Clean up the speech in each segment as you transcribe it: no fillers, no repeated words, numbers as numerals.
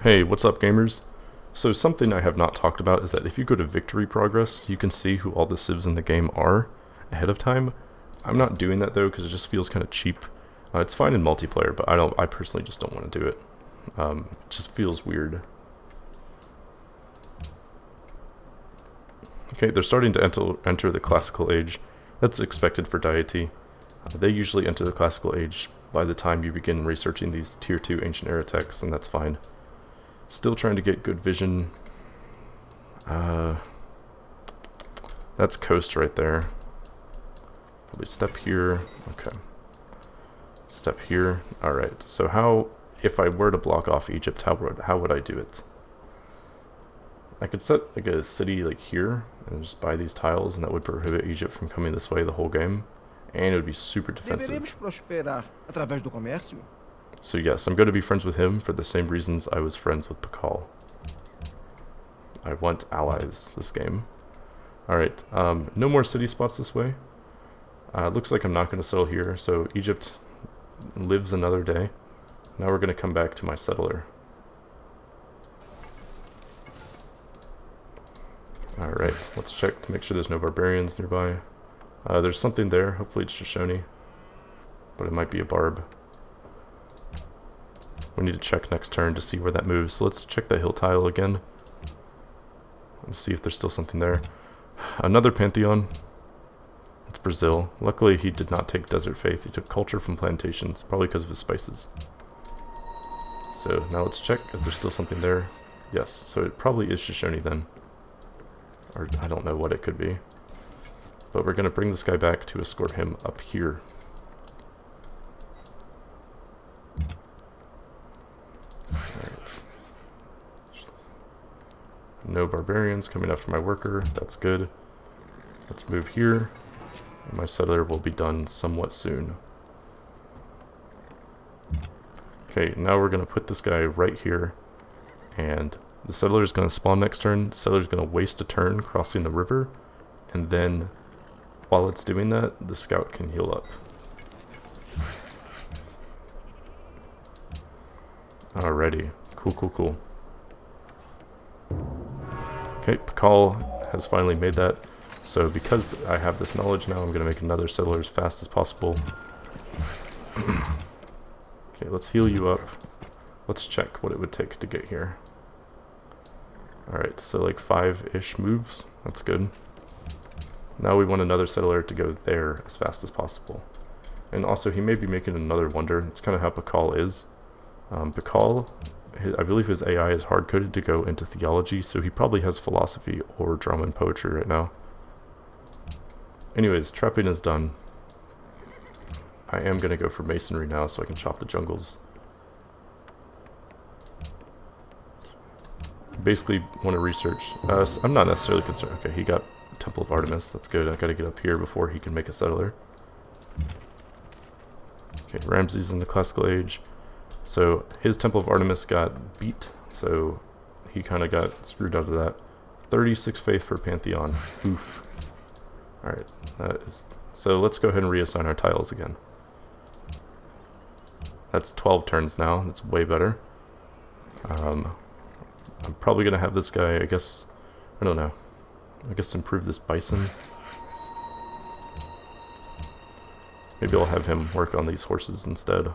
Hey, what's up gamers? So something I have not talked about is that if you go to victory progress, you can see who all the civs in the game are ahead of time. I'm not doing that though because it just feels kind of cheap. It's fine in multiplayer, but I personally just don't want to do it. It just feels weird. Okay, they're starting to enter the classical age. That's expected for Deity. They usually enter the classical age by the time you begin researching these tier 2 ancient era texts, and that's fine. Still trying to get good vision. That's coast right there. Probably step here. Okay. Step here. Alright, so how, if I were to block off Egypt, how would I do it? I could set like a city like here and just buy these tiles, and that would prohibit Egypt from coming this way the whole game. And it would be super defensive. Deveremos prosperar através do comércio? So yes, I'm going to be friends with him for the same reasons I was friends with Pakal. I want allies this game. Alright, no more city spots this way. Looks like I'm not going to settle here, so Egypt lives another day. Now we're going to come back to my settler. Alright, let's check to make sure there's no barbarians nearby. There's something there, hopefully it's Shoshone. But it might be a barb. We need to check next turn to see where that moves. So let's check that hill tile again. Let's see if there's still something there. Another Pantheon. It's Brazil. Luckily he did not take Desert Faith. He took culture from plantations, probably because of his spices. So now let's check. Is there still something there? Yes, so it probably is Shoshone then. Or I don't know what it could be. But we're going to bring this guy back to escort him up here. No barbarians coming after my worker. That's good. Let's move here. And my settler will be done somewhat soon. Okay, now we're going to put this guy right here. And the settler is going to spawn next turn. The settler is going to waste a turn crossing the river. And then, while it's doing that, the scout can heal up. Alrighty. Cool, cool, cool. Okay, Pakal has finally made that. So because I have this knowledge now, I'm going to make another settler as fast as possible. Okay, let's heal you up. Let's check what it would take to get here. Alright, so like 5-ish moves. That's good. Now we want another settler to go there as fast as possible. And also, he may be making another wonder. It's kind of how Pakal is. Pakal, I believe his AI is hard-coded to go into theology, so he probably has philosophy or drama and poetry right now. Anyways, trapping is done. I am going to go for masonry now so I can chop the jungles. Basically want to research. I'm not necessarily concerned. Okay, he got Temple of Artemis. That's good. I got to get up here before he can make a settler. Okay, Ramses in the classical age. So his Temple of Artemis got beat, so he kind of got screwed out of that. 36 faith for Pantheon. Oof. Alright, that is... So let's go ahead and reassign our tiles again. That's 12 turns now. That's way better. I'm probably going to have this guy, I guess... I don't know. I guess improve this bison. Maybe I'll have him work on these horses instead.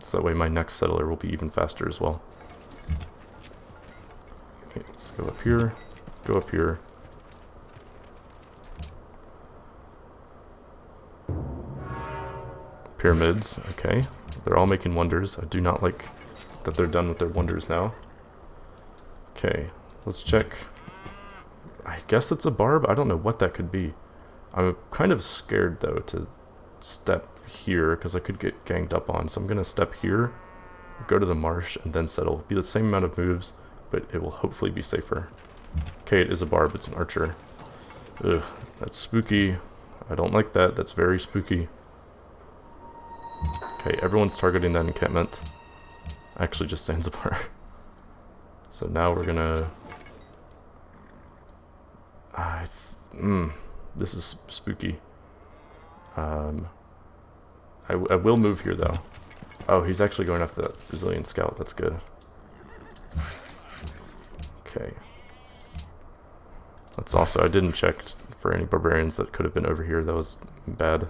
So that way my next settler will be even faster as well. Okay, let's go up here. Go up here. Pyramids, okay. They're all making wonders. I do not like that they're done with their wonders now. Okay, let's check. I guess it's a barb? I don't know what that could be. I'm kind of scared though to step here because I could get ganged up on. So I'm going to step here, go to the marsh, and then settle. It'll be the same amount of moves, but it will hopefully be safer. Okay, it is a barb. It's an archer. Ugh, that's spooky. I don't like that. That's very spooky. Okay, everyone's targeting that encampment. Actually, just Zanzibar. So now we're gonna... this is spooky. I will move here though. Oh, he's actually going after that Brazilian scout. That's good. Okay. That's also, I didn't check for any barbarians that could have been over here. That was bad.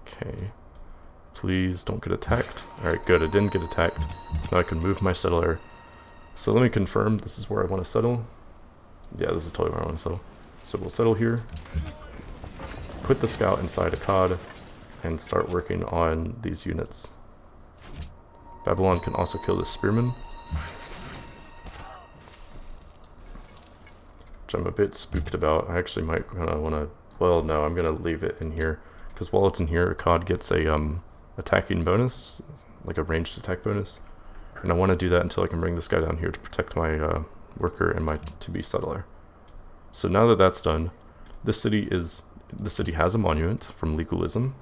Okay. Please don't get attacked. Alright, good. I didn't get attacked. So now I can move my settler. So let me confirm this is where I want to settle. Yeah, this is totally where I want to settle. So we'll settle here. Put the scout inside a cod and start working on these units. Babylon can also kill the spearman, which I'm a bit spooked about. I actually might want to, well, no, I'm going to leave it in here, because while it's in here, a cod gets a attacking bonus, like a ranged attack bonus, and I want to do that until I can bring this guy down here to protect my worker and my to-be settler. So now that that's done, this city has a monument from legalism.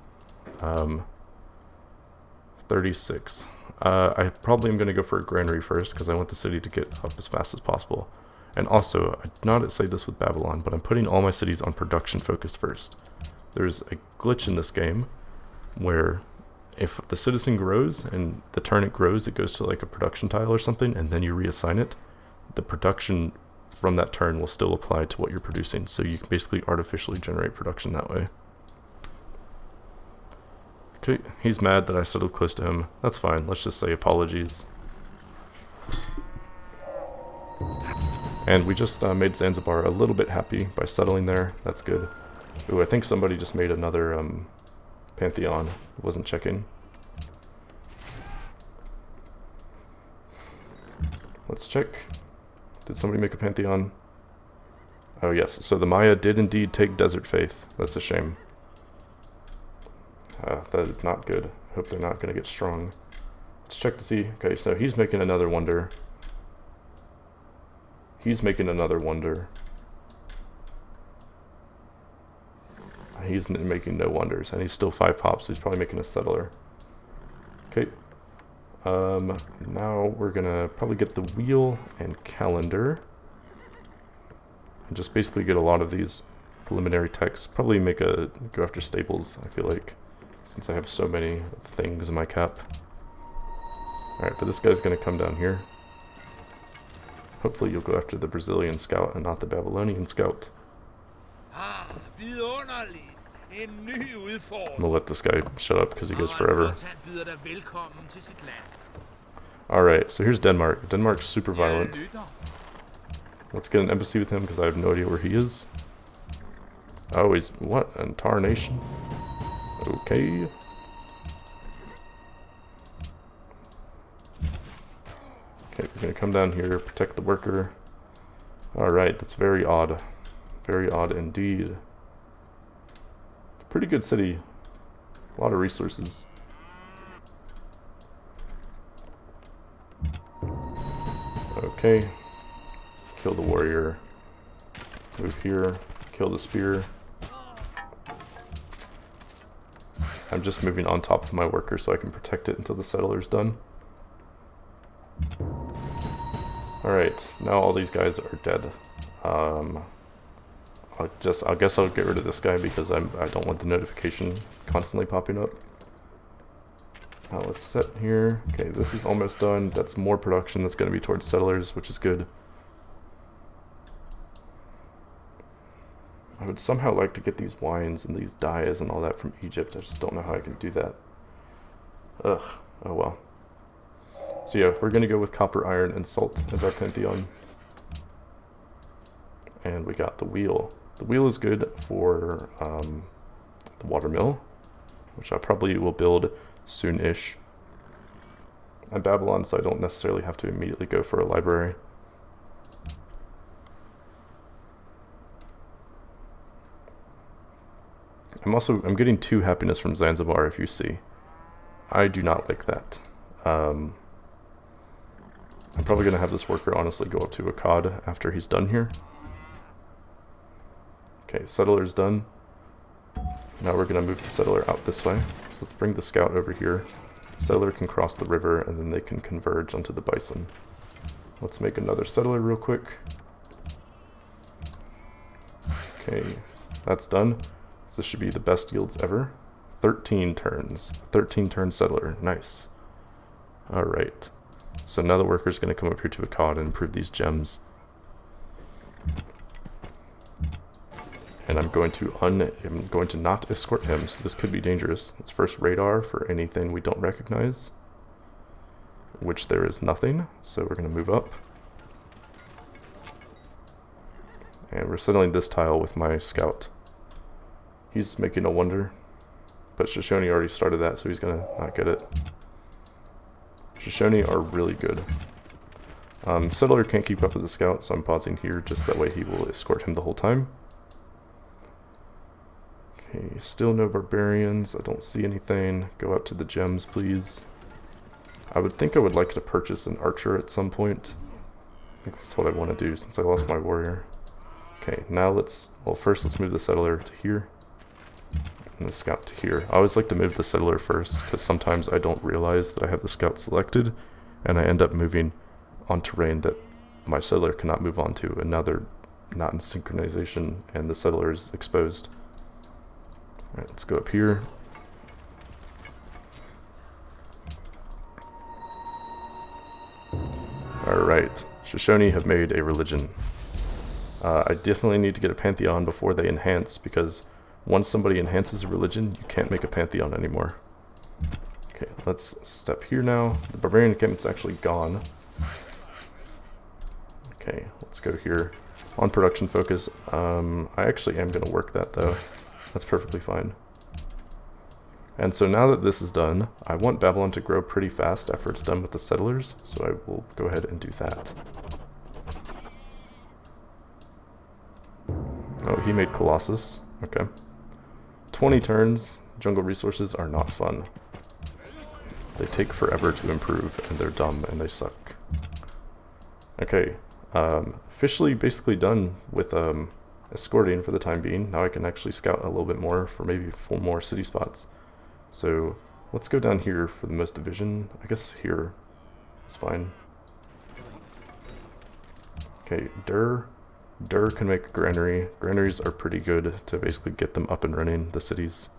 36. I probably am going to go for a granary first because I want the city to get up as fast as possible. And also, I did not say this with Babylon, but I'm putting all my cities on production focus first. There's a glitch in this game where if the citizen grows and the turn it grows, it goes to like a production tile or something, and then you reassign it, the production from that turn will still apply to what you're producing. So you can basically artificially generate production that way. Okay, he's mad that I settled close to him. That's fine, let's just say apologies. And we just made Zanzibar a little bit happy by settling there. That's good. Ooh, I think somebody just made another Pantheon. Wasn't checking. Let's check. Did somebody make a Pantheon? Oh yes, so the Maya did indeed take Desert Faith. That's a shame. That is not good. I hope they're not going to get strong. Let's check to see. Okay, so he's making another wonder. He's making another wonder. He's making no wonders, and he's still 5 pops, so he's probably making a settler. Okay. Now we're gonna probably get the wheel and calendar. And just basically get a lot of these preliminary texts. Probably go after staples, I feel like, since I have so many things in my cap. Alright, but this guy's gonna come down here. Hopefully you'll go after the Brazilian scout and not the Babylonian scout. I'm gonna let this guy shut up because he goes forever. Alright, so here's Denmark. Denmark's super violent. Let's get an embassy with him because I have no idea where he is. Oh, he's what? An tarnation? Okay. Okay, we're gonna come down here, protect the worker. Alright, that's very odd. Very odd indeed. Pretty good city. A lot of resources. Okay. Kill the warrior. Move here. Kill the spear. I'm just moving on top of my worker so I can protect it until the settler's done. Alright, now all these guys are dead. I guess I'll get rid of this guy because I don't want the notification constantly popping up. Let's set here. Okay, this is almost done. That's more production that's going to be towards settlers, which is good. I would somehow like to get these wines and these dyes and all that from Egypt. I just don't know how I can do that. Ugh. Oh well. So yeah, we're going to go with copper, iron, and salt as our pantheon. And we got the wheel. The wheel is good for the watermill, which I probably will build soon-ish. I'm Babylon, so I don't necessarily have to immediately go for a library. I'm getting 2 happiness from Zanzibar, if you see. I do not like that. I'm probably going to have this worker honestly go up to a cod after he's done here. Okay, settler's done. Now we're going to move the settler out this way. So let's bring the scout over here. Settler can cross the river and then they can converge onto the bison. Let's make another settler real quick. Okay, that's done. So this should be the best yields ever. 13 turns. 13 turn settler. Nice. Alright. So now the worker's going to come up here to a cod and improve these gems. And I'm going to not escort him, so this could be dangerous. Let's first radar for anything we don't recognize, which there is nothing, so we're going to move up. And we're settling this tile with my scout. He's making a wonder, but Shoshone already started that, so he's going to not get it. Shoshone are really good. Settler can't keep up with the scout, so I'm pausing here, just that way he will escort him the whole time. Okay, still no barbarians. I don't see anything. Go out to the gems, please. I would think I would like to purchase an archer at some point. I think that's what I want to do since I lost my warrior. Okay, now first let's move the settler to here. And the scout to here. I always like to move the settler first, because sometimes I don't realize that I have the scout selected, and I end up moving on terrain that my settler cannot move onto, and now they're not in synchronization, and the settler is exposed. Alright, let's go up here. Alright, Shoshone have made a religion. I definitely need to get a pantheon before they enhance, because once somebody enhances a religion, you can't make a pantheon anymore. Okay, let's step here now. The barbarian encampment's actually gone. Okay, let's go here. On production focus. I actually am going to work that though. That's perfectly fine. And so now that this is done, I want Babylon to grow pretty fast after it's done with the settlers, so I will go ahead and do that. Oh, he made Colossus. Okay. 20 turns. Jungle resources are not fun. They take forever to improve, and they're dumb, and they suck. Okay. Officially basically done with escorting for the time being. Now I can actually scout a little bit more for maybe 4 more city spots. So let's go down here for the most division. I guess here is fine. Okay, Dur can make a granary. Granaries are pretty good to basically get them up and running, the cities,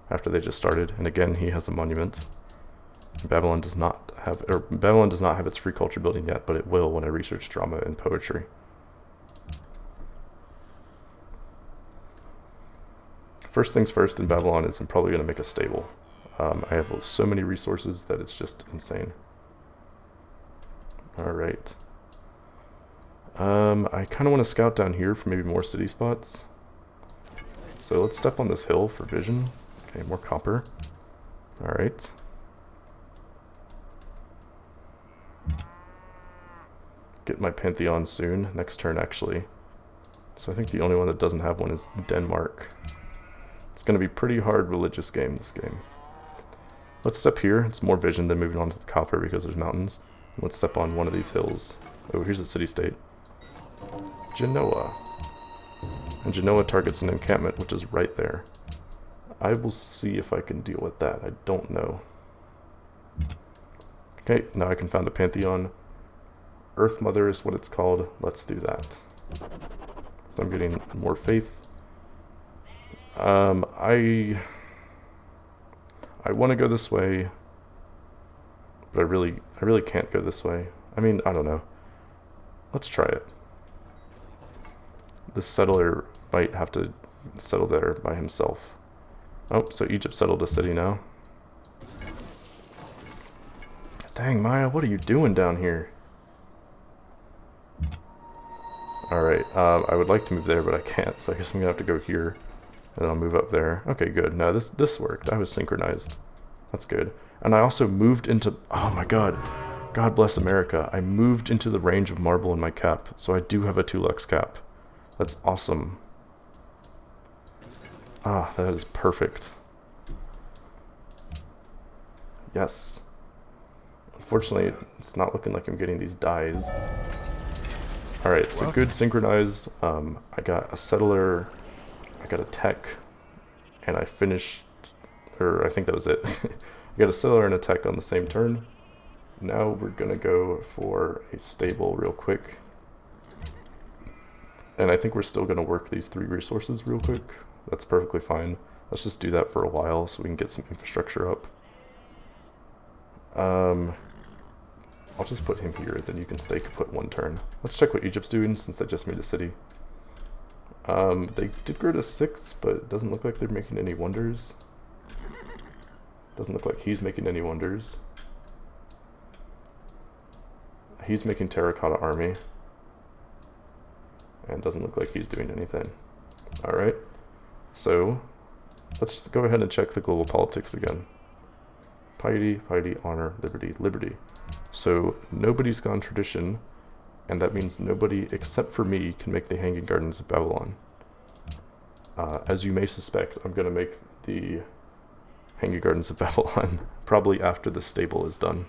after they just started. And again, he has a monument. Babylon does not have its free culture building yet, but it will when I research drama and poetry. First things first in Babylon is I'm probably going to make a stable. I have so many resources that it's just insane. Alright. I kind of want to scout down here for maybe more city spots. So let's step on this hill for vision. Okay, more copper. Alright. Get my Pantheon soon. Next turn, actually. So I think the only one that doesn't have one is Denmark. It's going to be pretty hard religious game, this game. Let's step here. It's more vision than moving on to the copper because there's mountains. Let's step on one of these hills. Oh, here's a city-state. Genoa. And Genoa targets an encampment, which is right there. I will see if I can deal with that. I don't know. Okay, now I can found a Pantheon. Earth Mother is what it's called. Let's do that. So I'm getting more faith. I want to go this way, but I really can't go this way. I mean, I don't know. Let's try it. This settler might have to settle there by himself. Oh, so Egypt settled a city now. Dang, Maya, what are you doing down here? Alright, I would like to move there, but I can't, so I guess I'm gonna have to go here. And then I'll move up there. Okay, good. No, this worked. I was synchronized. That's good. And I also moved into... Oh my god. God bless America. I moved into the range of marble in my cap, so I do have a 2-lux cap. That's awesome. Ah, that is perfect. Yes. Unfortunately, it's not looking like I'm getting these dyes. Alright, so good synchronized. I got a settler, I got a tech, and I finished, or I think that was it. I got a settler and a tech on the same turn. Now we're gonna go for a stable real quick. And I think we're still gonna work these 3 resources real quick. That's perfectly fine. Let's just do that for a while so we can get some infrastructure up. I'll just put him here, then you can stake and put 1 turn. Let's check what Egypt's doing since they just made a city. They did grow to 6, but it doesn't look like they're making any wonders. Doesn't look like he's making any wonders. He's making terracotta army. And doesn't look like he's doing anything. Alright, so let's go ahead and check the global politics again. Piety, piety, honor, liberty, liberty. So nobody's gone tradition, and that means nobody except for me can make the Hanging Gardens of Babylon. As you may suspect, I'm going to make the Hanging Gardens of Babylon probably after the stable is done.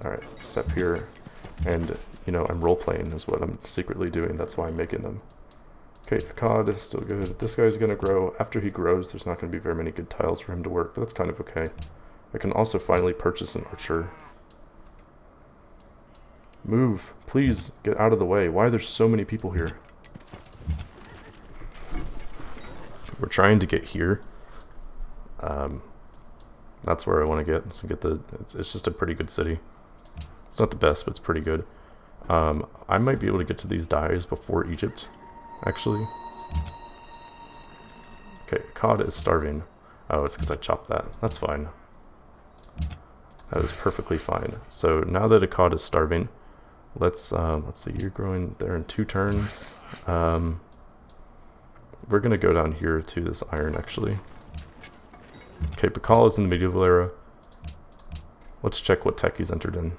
Alright, step here, and you know, I'm role-playing is what I'm secretly doing, that's why I'm making them. Okay, Akkad is still good. This guy's going to grow. After he grows, there's not going to be very many good tiles for him to work, but that's kind of okay. I can also finally purchase an archer. Move, please, get out of the way. Why are there so many people here? We're trying to get here. That's where I want to get. So get the. It's just a pretty good city. It's not the best, but it's pretty good. I might be able to get to these dyes before Egypt, actually. Okay, Akkad is starving. Oh, it's because I chopped that. That's fine. That is perfectly fine. So now that Akkad is starving, let's see. You're growing there in 2 turns. We're gonna go down here to this iron actually. Okay, Bacal is in the medieval era. Let's check what tech he's entered in.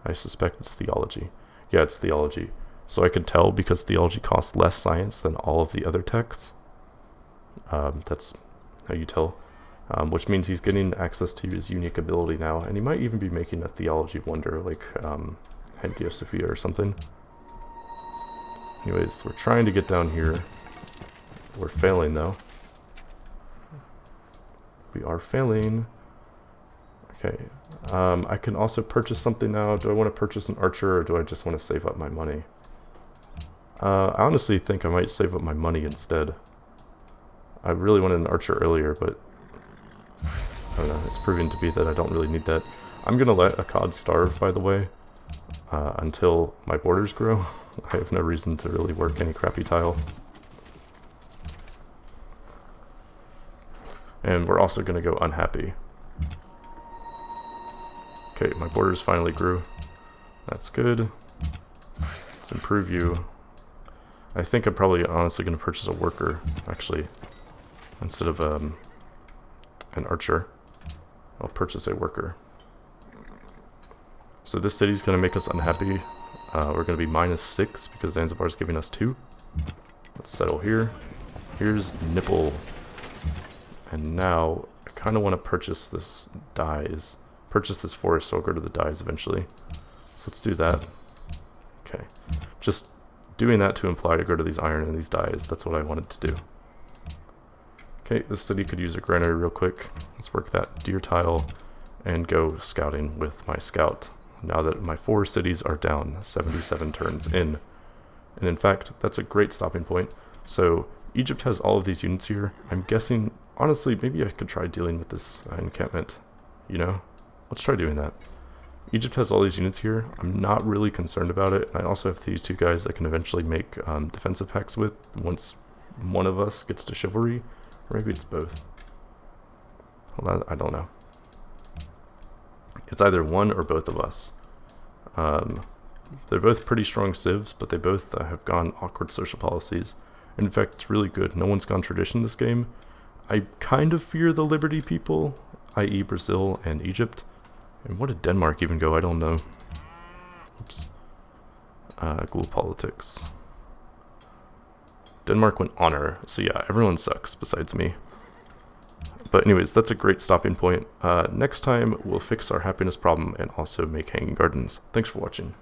I suspect it's theology. Yeah, it's theology. So I can tell because theology costs less science than all of the other techs. That's how you tell. Which means he's getting access to his unique ability now, and he might even be making a theology wonder like Hagia Sophia or something. Anyways, we're trying to get down here. We're failing though. We are failing. Okay, I can also purchase something now. Do I want to purchase an archer or do I just want to save up my money? I honestly think I might save up my money instead. I really wanted an archer earlier, but I don't know, it's proving to be that I don't really need that. I'm gonna let Akkad starve, by the way, until my borders grow. I have no reason to really work any crappy tile. And we're also gonna go unhappy. Okay, my borders finally grew. That's good. Let's improve you. I think I'm probably honestly gonna purchase a worker, actually, instead of an archer. I'll purchase a worker. So this city's gonna make us unhappy. We're gonna be -6 because Zanzibar's giving us 2. Let's settle here. Here's Nipple. And now I kind of want to purchase this dyes. Purchase this forest, so I'll go to the dyes eventually. So let's do that. Okay. Just doing that to imply to go to these iron and these dyes. That's what I wanted to do. Okay, this city could use a granary real quick. Let's work that deer tile and go scouting with my scout. Now that my 4 cities are down 77 turns in. And in fact, that's a great stopping point. So Egypt has all of these units here. I'm guessing, honestly, maybe I could try dealing with this encampment. You know? Let's try doing that. Egypt has all these units here. I'm not really concerned about it. I also have these 2 guys I can eventually make defensive pacts with once one of us gets to chivalry. Or maybe it's both. Well, I don't know. It's either one or both of us. They're both pretty strong civs, but they both have gone awkward social policies. And in fact, it's really good. No one's gone tradition this game. I kind of fear the Liberty people, i.e. Brazil and Egypt. And what did Denmark even go? I don't know. Oops. Global politics. Denmark went honor. So yeah, everyone sucks besides me. But anyways, that's a great stopping point. Next time, we'll fix our happiness problem and also make hanging gardens. Thanks for watching.